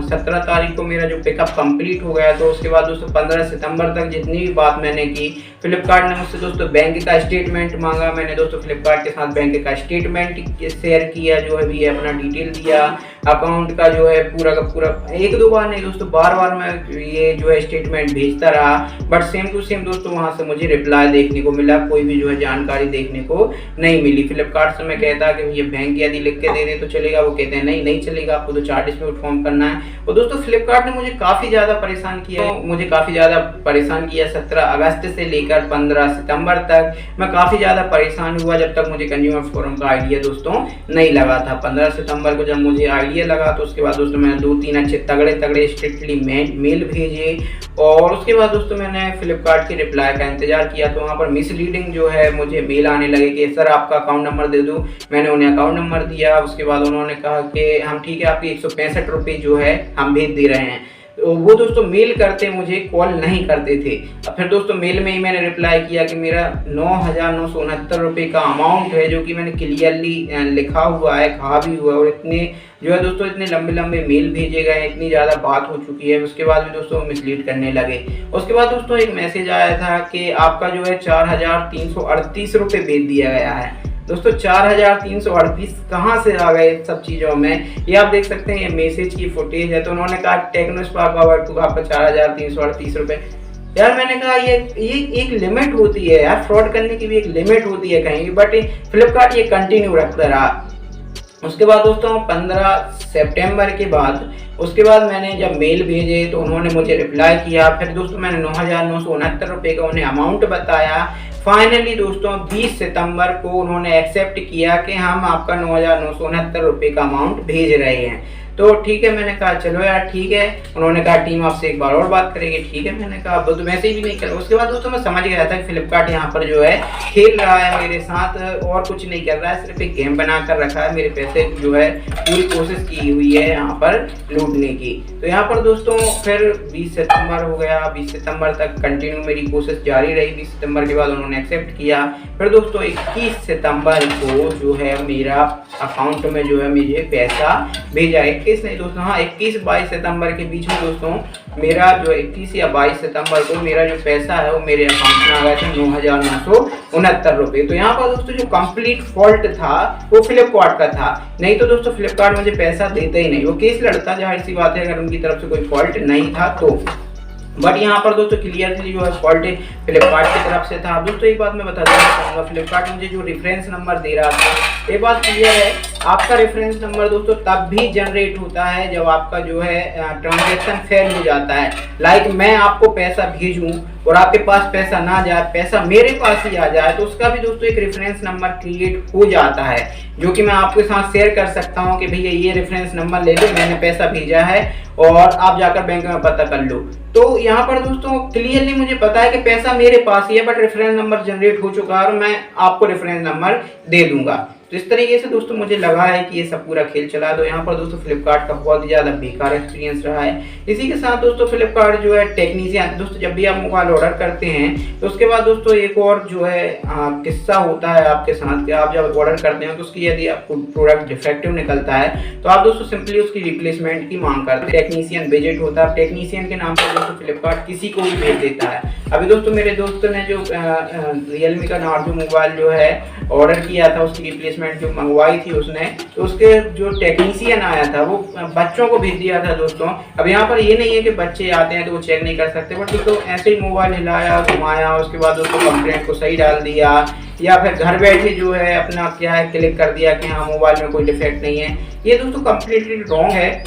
17 तारीख को मेरा जो पिकअप कंप्लीट हो गया, तो उसके बाद दोस्तों 15 सितंबर तक जितनी भी बात मैंने की, फ्लिपकार्ट ने मुझसे दोस्तों बैंक का स्टेटमेंट मांगा। मैंने दोस्तों फ्लिपकार्ट के साथ बैंक का स्टेटमेंट शेयर किया, जो है भी अपना डिटेल दिया, अकाउंट का जो है पूरा का पूरा, 1-2 बार नहीं दोस्तों, बार मैं ये जो है स्टेटमेंट भेजता रहा, बट सेम टू सेम दोस्तों वहाँ से मुझे रिप्लाई देखने को मिला, कोई भी जो है जानकारी देखने को नहीं मिली। फ्लिपकार्ट से मैं कहता कि ये बैंक यदि लिख के दे दे तो चलेगा, वो कहते हैं नहीं चलेगा, आपको तो चार्जेस में फॉर्म करना है। और दोस्तों फ्लिपकार्ट ने मुझे काफ़ी ज़्यादा परेशान किया 17 अगस्त से लेकर 15 सितंबर तक मैं काफ़ी ज़्यादा परेशान हुआ, जब तक मुझे कंज्यूमर फोरम का आइडिया दोस्तों नहीं लगा था। 15 सितंबर को जब मुझे आइडिया लगा, तो उसके बाद दोस्तों मैंने 2-3 अच्छे तगड़े स्ट्रिक्टली मेल भेजे, और उसके बाद दोस्तों मैंने फ्लिपकार्ट के रिप्लाई का इंतजार किया। तो वहाँ पर मिसलीडिंग जो है मुझे मेल आने लगे कि सर आपका अकाउंट नंबर दे दूँ। मैंने उन्हें अकाउंट नंबर दिया। उसके बाद उन्होंने कहा कि हम ठीक है, आपके 165 रुपये जो है हम भेज दे रहे हैं। तो वो दोस्तों मेल करते मुझे कॉल नहीं करते थे। अब फिर दोस्तों मेल में ही मैंने रिप्लाई किया कि मेरा 9,969 रुपये का अमाउंट है, जो कि मैंने क्लियरली लिखा हुआ है, कहा भी हुआ है, और इतने जो है दोस्तों इतने लंबे मेल भेजे गए, इतनी ज़्यादा बात हो चुकी है। उसके बाद भी दोस्तों मिसलीड करने लगे। उसके बाद दोस्तों एक मैसेज आया था कि आपका जो है 4,338 रुपये भेज दिया गया है। दोस्तों 4,338 कहाँ से आ गए सब चीज़ों में, ये आप देख सकते हैं, ये मैसेज की फुटेज है। तो उन्होंने कहा टेक्नोस्पार्क पावर 2 आपका 4,338 रुपये। यार मैंने कहा ये एक लिमिट होती है यार, फ्रॉड करने की भी एक लिमिट होती है कहीं, बट फ्लिपकार्ट ये कंटिन्यू रखता रहा। उसके बाद दोस्तों 15 सितंबर के बाद उसके बाद मैंने जब मेल भेजे तो उन्होंने मुझे रिप्लाई किया। फिर दोस्तों मैंने 9,969 रुपये का उन्हें अमाउंट बताया। फाइनली दोस्तों 20 सितंबर को उन्होंने एक्सेप्ट किया कि हम आपका 9,969 रुपये का अमाउंट भेज रहे हैं। तो ठीक है, मैंने कहा चलो यार ठीक है। उन्होंने कहा टीम आपसे एक बार और बात करेगी। ठीक है, मैंने कहा वो तो वैसे भी नहीं कर। उसके बाद दोस्तों मैं समझ गया था कि फ्लिपकार्ट यहाँ पर जो है खेल रहा है मेरे साथ, और कुछ नहीं कर रहा है, सिर्फ एक गेम बना कर रखा है। मेरे पैसे जो है पूरी कोशिश की हुई है यहाँ पर लूटने की। तो यहाँ पर दोस्तों फिर 20 सितंबर हो गया, 20 सितंबर तक कंटिन्यू मेरी कोशिश जारी रही। 20 सितंबर के बाद उन्होंने एक्सेप्ट किया। फिर दोस्तों 21 सितंबर को जो है मेरा अकाउंट में जो है मुझे पैसा भेजा। 21 नहीं दोस्तों, हाँ 21-22 सितंबर के बीच में दोस्तों मेरा जो 21 या 22 सितंबर को मेरा जो पैसा है वो मेरे अकाउंट में आ गया था 9,969 रुपये। तो यहाँ पर दोस्तों जो कंप्लीट फॉल्ट था वो फ्लिपकार्ट का था, नहीं तो दोस्तों फ्लिपकार्ट मुझे पैसा देता ही नहीं, वो केस लड़ता, जाहिर सी बात है अगर उनकी तरफ से कोई फॉल्ट नहीं था तो। बट यहाँ पर दोस्तों क्लियरली जो है फॉल्ट फ्लिपकार्ट की तरफ से था। अब दोस्तों एक बात मैं बता देना चाहूँगा, फ्लिपकार्ट मुझे जो रेफरेंस नंबर दे रहा था, ये बात क्लियर है, आपका रेफरेंस नंबर दोस्तों तब भी जनरेट होता है जब आपका जो है ट्रांजैक्शन फेल हो जाता है। लाइक मैं आपको पैसा भेजूँ और आपके पास पैसा ना जाए, पैसा मेरे पास ही आ जाए, तो उसका भी दोस्तों एक रेफरेंस नंबर क्रिएट हो जाता है, जो कि मैं आपके साथ शेयर कर सकता हूं कि भैया ये रेफरेंस नंबर ले लो, मैंने पैसा भेजा है और आप जाकर बैंक में पता कर लो। तो यहाँ पर दोस्तों क्लियरली मुझे पता है कि पैसा मेरे पास ही है, बट रेफरेंस नंबर जनरेट हो चुका है और मैं आपको रेफरेंस नंबर दे दूंगा। तो इस तरीके से दोस्तों मुझे लगा है कि ये सब पूरा खेल चला। तो यहाँ पर दोस्तों फ्लिपकार्ट का बहुत ही ज़्यादा बेकार एक्सपीरियंस रहा है। इसी के साथ दोस्तों फ्लिपकार्ट जो है टेक्नीशियन, दोस्तों जब भी आप मोबाइल ऑर्डर करते हैं तो उसके बाद दोस्तों एक और जो है किस्सा होता है आपके साथ कि आप जब ऑर्डर करते हैं तो उसकी यदि आपको प्रोडक्ट डिफेक्टिव निकलता है तो आप दोस्तों सिंपली उसकी रिप्लेसमेंट की मांग करते हैं। टेक्नीशियन विजिट होता है, टेक्नीशियन के नाम पर दोस्तों फ्लिपकार्ट किसी को भी भेज देता है। अभी दोस्तों मेरे दोस्त ने जो रियलमी का नार्जो मोबाइल जो है ऑर्डर किया था, उसकी रिप्लेसमेंट जो मंगवाई थी उसने, तो उसके जो टेक्नीशियन आया था वो बच्चों को भेज दिया था दोस्तों। अब यहाँ पर ये नहीं है कि बच्चे आते हैं तो वो चेक नहीं कर सकते, बट दोस्तों ऐसे ही मोबाइल हिलाया घुमाया, उसके बाद दोस्तों कंप्लेंट को सही डाल दिया, या फिर घर बैठे जो है अपना क्या है क्लिक कर दिया कि हाँ मोबाइल में कोई डिफेक्ट नहीं है। ये दोस्तों कम्प्लीटली रॉन्ग है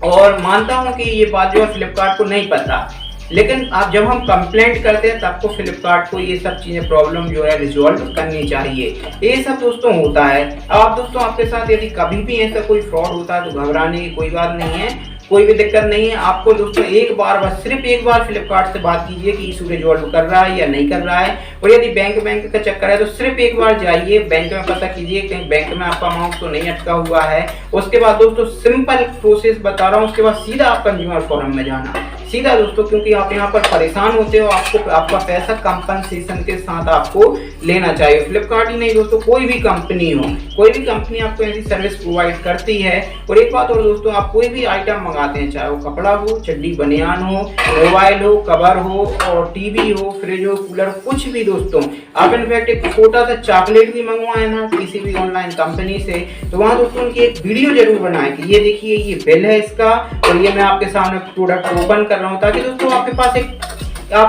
और मानता हूँ कि ये बात जो है फ्लिपकार्ट को नहीं पता, लेकिन आप जब हम कंप्लेंट करते हैं तब तो फ्लिपकार्ट को ये सब चीज़ें प्रॉब्लम जो है रिजॉल्व करनी चाहिए। ये सब दोस्तों होता है। अब आप दोस्तों आपके साथ यदि कभी भी ऐसा कोई फ्रॉड होता है तो घबराने की कोई बात नहीं है, कोई भी दिक्कत नहीं है। आपको दोस्तों एक बार बस सिर्फ एक बार फ्लिपकार्ट से बात कीजिए कि इशू रिजॉल्व कर रहा है या नहीं कर रहा है, और यदि बैंक का चक्कर है तो सिर्फ एक बार जाइए बैंक में, पता कीजिए कहीं बैंक में आपका अमाउंट तो नहीं अटका हुआ है। उसके बाद दोस्तों सिंपल प्रोसेस बता रहा हूँ, उसके बाद सीधा आप कंज्यूमर फोरम में जाना, सीधा दोस्तों, क्योंकि आप यहाँ पर परेशान होते हो, आपको आपका पैसा कंपनसेशन के साथ आपको लेना चाहिए। फ्लिपकार्ट ही नहीं दोस्तों, कोई भी कंपनी हो, कोई भी कंपनी आपको ऐसी सर्विस प्रोवाइड करती है। और एक बात और दोस्तों, आप कोई भी आइटम मंगाते हैं, चाहे वो कपड़ा हो, चड्डी बनियान हो, मोबाइल हो, कवर हो, और टीवी हो, फ्रिज हो, कूलर, कुछ भी दोस्तों, आप इनफैक्ट एक छोटा सा चॉकलेट भी मंगवाए ना किसी भी ऑनलाइन कंपनी से, तो वहाँ दोस्तों उनकी एक वीडियो जरूर बनाए कि ये देखिए ये बिल है इसका और ये मैं आपके सामने प्रोडक्ट ओपन कर रहा हूँ, ताकि दोस्तों आपके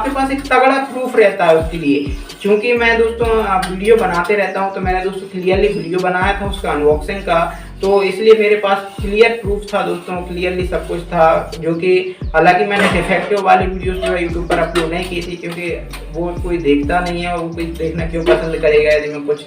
पास एक तगड़ा प्रूफ रहता है उसके लिए। क्योंकि मैं दोस्तों वीडियो बनाते रहता हूं, तो मैंने दोस्तों क्लियरली वीडियो बनाया था उसका अनबॉक्सिंग का, तो इसलिए मेरे पास क्लियर प्रूफ था दोस्तों, क्लियरली सब कुछ था। जो कि हालांकि मैंने डिफेक्टिव वाली वीडियोस जो है यूट्यूब पर अपलोड नहीं की थी, क्योंकि वो कोई देखता नहीं है और वो कोई देखना क्यों पसंद करेगा यदि मैं कुछ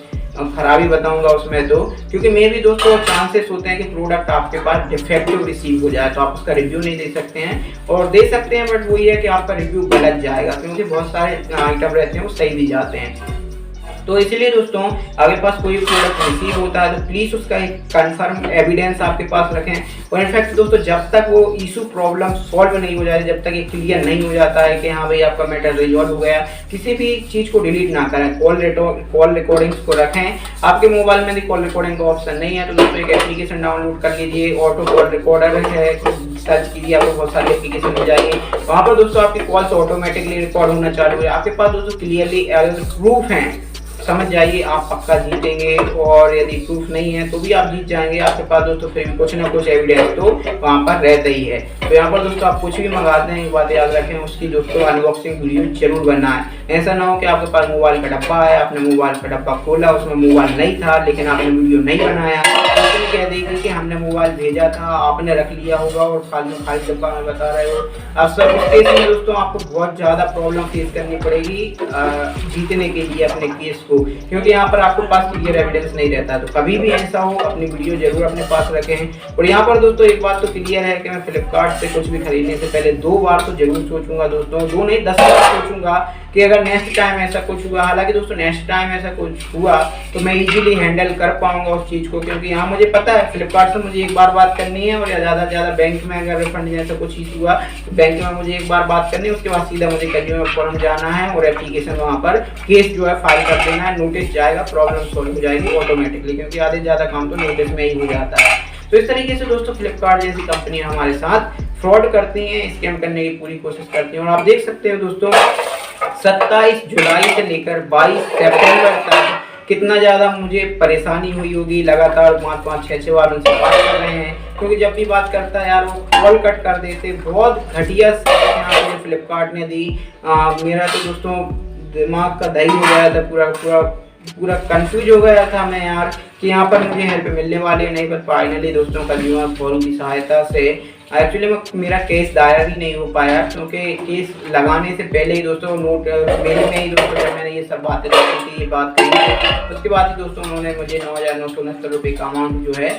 खराबी बताऊंगा उसमें, तो क्योंकि मैं भी दोस्तों चांसेस होते हैं कि प्रोडक्ट आपके पास डिफेक्टिव रिसीव हो जाए, तो आप उसका रिव्यू नहीं दे सकते हैं, और दे सकते हैं बट वही है कि आपका रिव्यू गलत जाएगा, क्योंकि बहुत सारे आइटम रहते हैं वो सही भी जाते हैं। तो इसलिए दोस्तों अगर पास कोई प्रोडक्ट रिसीव होता है तो प्लीज़ उसका एक कंफर्म एविडेंस आपके पास रखें। और इनफैक्ट दोस्तों जब तक वो इशू प्रॉब्लम सॉल्व नहीं हो जाए, जब तक ये क्लियर नहीं हो जाता है कि हाँ भाई आपका मैटर रिजॉल्व हो गया, किसी भी चीज़ को डिलीट ना करें, कॉल रिकॉर्डिंग्स को रखें। आपके मोबाइल में भी कॉल रिकॉर्डिंग का ऑप्शन नहीं है तो दोस्तों एक एप्लीकेशन डाउनलोड कर लीजिए, ऑटो कॉल रिकॉर्डर है, सर्च कीजिए, आपको बहुत सारी एप्लीकेशन मिल जाएगी, वहाँ पर दोस्तों आपकी कॉल्स ऑटोमेटिकली रिकॉर्ड होना चालू है। आपके पास दोस्तों क्लियरली प्रूफ हैं, समझ जाइए आप पक्का जीतेंगे, और यदि प्रूफ नहीं है तो भी आप जीत जाएंगे। आपके पास दोस्तों फिर भी कुछ ना कुछ एविडेंस तो वहाँ पर रहता ही है। तो यहाँ पर दोस्तों आप कुछ भी मंगाते हैं, एक बात याद रखें, उसकी दोस्तों अनबॉक्सिंग वीडियो जरूर बनना है। ऐसा ना हो कि आपके पास मोबाइल का डब्बा है, आपने मोबाइल का डब्बा खोला, उसमें मोबाइल नहीं था लेकिन आपने वीडियो नहीं बनाया, कंपनी कह देगी कि हमने मोबाइल भेजा था, आपने रख लिया होगा और खाली डब्बा में बता रहे हो। अब सब इस केस में दोस्तों आपको बहुत ज़्यादा प्रॉब्लम फेस करनी पड़ेगी जीतने के लिए अपने केस को, क्योंकि यहाँ पर आपके पास क्लियर एविडेंस नहीं रहता। तो कभी भी ऐसा हो अपनी वीडियो जरूर अपने पास रखें। और यहाँ पर दोस्तों एक बात तो क्लियर है कि मैं फ्लिपकार्ट से कुछ भी खरीदने से पहले 2 बार तो जरूर सोचूंगा दोस्तों, 2 नहीं 10 बार सोचूंगा कि अगर नेक्स्ट टाइम ऐसा कुछ हुआ, हालांकि दोस्तों नेक्स्ट टाइम ऐसा कुछ हुआ तो मैं इजीली हैंडल कर पाऊंगा उस चीज़ को, क्योंकि यहाँ मुझे पता है फ्लिपकार्ट से मुझे एक बार बात करनी है और ज़्यादा से ज़्यादा बैंक में अगर रिफंड जैसा कुछ इशू हुआ तो बैंक में मुझे एक बार बात करनी है, उसके बाद सीधा मुझे कंज्यूमर फोरम जाना है और एप्लीकेशन वहाँ पर केस जो है फाइल कर देना है, नोटिस जाएगा, प्रॉब्लम सॉल्व हो जाएगी ऑटोमेटिकली, क्योंकि आधे से ज़्यादा काम तो नोटिस में ही हो जाता है। तो इस तरीके से दोस्तों फ्लिपकार्ट जैसी कंपनी हमारे साथ फ्रॉड करती हैं, स्कैम करने की पूरी कोशिश करती हैं। और आप देख सकते हो दोस्तों 27 जुलाई से लेकर 22 सितंबर तक कितना ज़्यादा मुझे परेशानी हुई होगी, लगातार 5-5, 6-6 बार उनसे बात कर रहे हैं, क्योंकि जब भी बात करता है यार वो कॉल कट कर देते। बहुत घटिया यहाँ मुझे फ्लिपकार्ट ने दी। मेरा तो दोस्तों दिमाग का दही हो गया था, पूरा कंफ्यूज हो गया था मैं यार कि यहाँ पर मुझे हेल्प मिलने वाली है नहीं, पर फाइनली दोस्तों कंज्यूमर फोरम की सहायता से एक्चुअली मेरा केस दायर ही नहीं हो पाया, क्योंकि केस लगाने से पहले ही दोस्तों नोट मेरे में ही दोस्तों जब मैंने ये सब बातें रखी थी, ये बात कही थी, उसके बाद ही दोस्तों उन्होंने मुझे 9,969 रुपये का अमाउंट जो है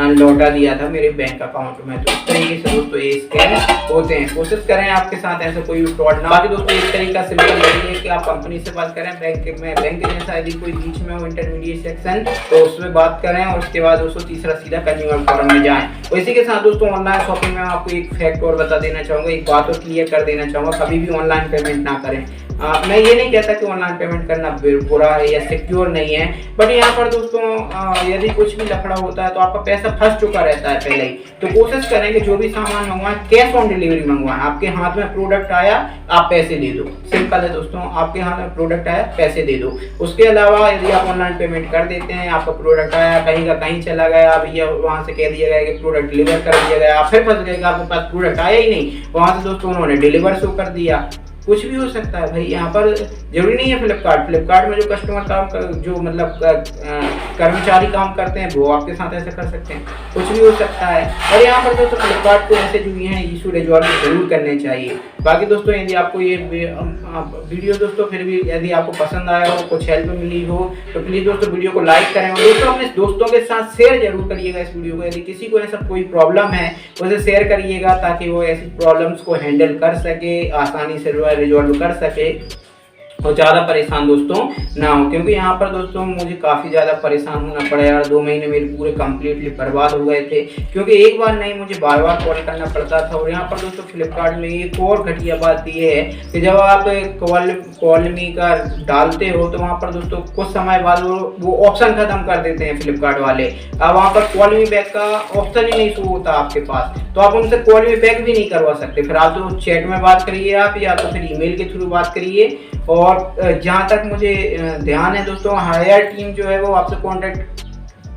लौटा दिया था मेरे बैंक अकाउंट में। तो इस तरीके से दोस्तों ये स्कैम होते हैं। कोशिश करें आपके साथ ऐसा कोई भी फ्रॉड ना। बाकी दोस्तों एक तरीका सिंपल यही है कि आप कंपनी से बात करें, बैंक जैसा यदि कोई बीच में हो इंटरमीडिएट सेक्शन तो उसमें बात करें और उसके बाद दोस्तों तीसरा सीधा कंज्यूमर फोरम में जाएं। और इसी के साथ दोस्तों ऑनलाइन शॉपिंग में आपको एक फैक्ट और बता देना चाहूँगा, एक बात और क्लियर कर देना चाहूँगा, कभी भी ऑनलाइन पेमेंट ना करें। मैं ये नहीं कहता कि ऑनलाइन पेमेंट करना बुरा है या सिक्योर नहीं है, बट यहाँ पर दोस्तों यदि कुछ भी लफड़ा होता है तो आपका पैसा फंस चुका रहता है पहले ही। तो कोशिश करें कि जो भी सामान मंगवाएं कैश ऑन डिलीवरी मंगवाएं। आपके हाथ में प्रोडक्ट आया आप पैसे दे दो, सिंपल है दोस्तों, आपके हाथ में प्रोडक्ट आया पैसे दे दो। उसके अलावा यदि आप ऑनलाइन पेमेंट कर देते हैं, आपका प्रोडक्ट आया कहीं का कहीं चला गया, भैया वहाँ से कह दिया गया कि प्रोडक्ट डिलीवर कर दिया गया, फिर फंस गए, आपके पास प्रोडक्ट आया ही नहीं, वहाँ से दोस्तों उन्होंने डिलीवर शो कर दिया, कुछ भी हो सकता है भाई। यहाँ पर जरूरी नहीं है फ्लिपकार्ट में जो कस्टमर काम कर, जो मतलब कर्मचारी काम करते हैं वो आपके साथ ऐसा कर सकते हैं, कुछ भी हो सकता है। और यहाँ पर दोस्तों फ्लिपकार्ट को ऐसे जो हैं इशू रिजॉल्व जरूर करने चाहिए। बाकी दोस्तों यदि आपको ये वीडियो दोस्तों फिर भी यदि आपको पसंद आया हो, कुछ हेल्प मिली हो तो प्लीज़ दोस्तों वीडियो को लाइक करें और दोस्तों अपने दोस्तों के साथ शेयर जरूर करिएगा इस वीडियो को। यदि किसी को ऐसा कोई प्रॉब्लम है उसे शेयर करिएगा ताकि वो ऐसी प्रॉब्लम्स को हैंडल कर सके, आसानी से रिजॉल्व कर सके और ज़्यादा परेशान दोस्तों ना हो। क्योंकि यहाँ पर दोस्तों मुझे काफ़ी ज़्यादा परेशान होना पड़ा यार, 2 महीने मेरे पूरे कम्प्लीटली बर्बाद हो गए थे, क्योंकि एक बार नहीं मुझे बार बार कॉल करना पड़ता था। और यहाँ पर दोस्तों फ्लिपकार्ट में एक और घटिया बात ये है कि जब आप कॉल मी का डालते हो तो वहाँ पर दोस्तों कुछ समय बाद वो ऑप्शन ख़त्म कर देते हैं फ्लिपकार्ट वाले। अब वहाँ पर कॉल मी बैक का ऑप्शन ही नहीं शो होता आपके पास, तो आप उनसे कॉल मी बैक भी नहीं करवा सकते। फिर आप तो चैट में बात करिए आप, या तो फिर ईमेल के थ्रू बात करिए। और जहाँ तक मुझे ध्यान है दोस्तों हायर टीम जो है वो आपसे कांटेक्ट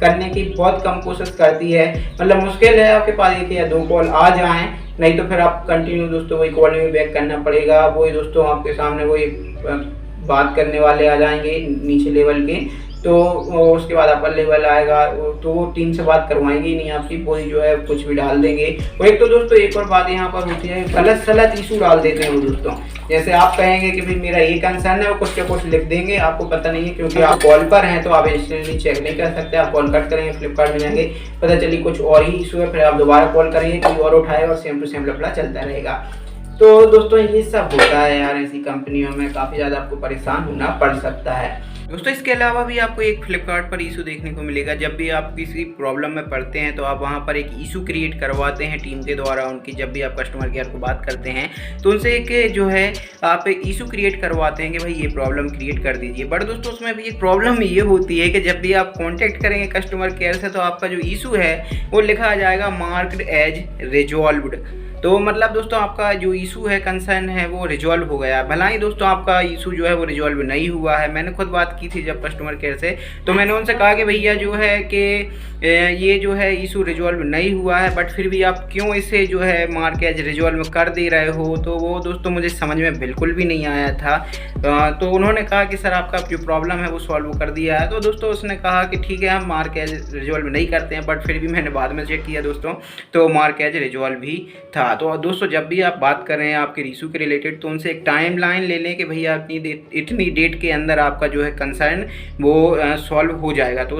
करने की बहुत कम कोशिश करती है, मतलब मुश्किल है आपके पास 1 या 2 कॉल आ जाएं, नहीं तो फिर आप कंटिन्यू दोस्तों वही कॉल में बैक करना पड़ेगा। वही दोस्तों आपके सामने वही बात करने वाले आ जाएंगे नीचे लेवल के, तो उसके बाद अपर लेवल आएगा तो वो टीम से बात करवाएंगे ही नहीं आपकी, कोई जो है कुछ भी डाल देंगे। और एक तो दोस्तों एक और बात यहाँ पर होती है, गलत इशू डाल देते हैं वो दोस्तों। जैसे आप कहेंगे कि भाई मेरा ये कंसर्न है, वो कुछ के कुछ लिख देंगे, आपको पता नहीं है क्योंकि आप कॉल पर हैं तो आप इंस्टेंटली चेक नहीं कर सकते। आप कॉल कट करेंगे फ्लिपकार्ट में जाएंगे, पता चलिए कुछ और ही इशू है, फिर आप दोबारा कॉल करेंगे कोई और उठाएगा और सेम टू सेम लफड़ा चलता रहेगा। तो दोस्तों ये सब होता है यार, ऐसी कंपनियों में काफ़ी ज़्यादा आपको परेशान होना पड़ सकता है दोस्तों। इसके अलावा भी आपको एक फ्लिपकार्ट पर इशू देखने को मिलेगा। जब भी आप किसी प्रॉब्लम में पड़ते हैं तो आप वहां पर एक इशू क्रिएट करवाते हैं टीम के द्वारा उनकी। जब भी आप कस्टमर केयर को बात करते हैं तो उनसे एक जो है आप एक इशू क्रिएट करवाते हैं कि भाई ये प्रॉब्लम क्रिएट कर दीजिए। बट दोस्तों उसमें भी एक प्रॉब्लम ये होती है कि जब भी आप कॉन्टैक्ट करेंगे कस्टमर केयर से तो आपका जो इशू है वो लिखा आ जाएगा मार्क्ड एज रिजॉल्व्ड। तो मतलब दोस्तों आपका जो इशू है, कंसर्न है, वो रिजॉल्व हो गया। भला ही दोस्तों आपका इशू जो है वो रिजॉल्व नहीं हुआ है। मैंने खुद बात की थी जब कस्टमर केयर से, तो मैंने उनसे कहा कि भैया जो है कि ये जो है इशू रिजॉल्व नहीं हुआ है, बट फिर भी आप क्यों इसे जो है मार के आज रिजॉल्व कर दे रहे हो। तो वो दोस्तों मुझे समझ में बिल्कुल भी नहीं आया था। तो उन्होंने कहा कि सर आपका जो प्रॉब्लम है वो सॉल्व कर दिया है। तो दोस्तों उसने कहा कि ठीक है हम मार के रिजॉल्व नहीं करते हैं, बट फिर भी मैंने बाद में चेक किया दोस्तों, तो मार के रिजॉल्व भी था। तो दोस्तों जब भी आप बात कर रहे हैं आपके इशू के रिलेटेड, तो उनसे एक टाइम लाइन ले लें कि भैया इतनी डेट के अंदर आपका जो है कंसर्न वो सॉल्व हो जाएगा। तो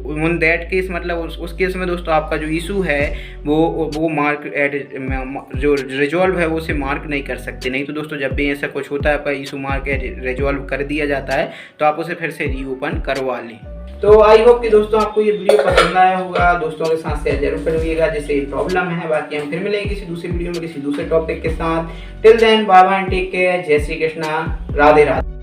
उन दैट केस मतलब उस केस में दोस्तों आपका जो इशू है वो मार्क जो रिजॉल्व है वो उसे मार्क नहीं कर सकते। नहीं तो दोस्तों जब भी ऐसा कुछ होता है आपका इशू मार्क रिजॉल्व कर दिया जाता है, तो आप उसे फिर से रीओपन करवा लें। तो आई होप कि दोस्तों आपको ये वीडियो पसंद आया होगा। दोस्तों के साथ शेयर जरूर करिएगा जिससे प्रॉब्लम है। बाकी हम फिर मिलेंगे किसी दूसरी वीडियो में किसी दूसरे टॉपिक के साथ। Till then bye bye, take care, Jai Shri Krishna, Radhe Radhe.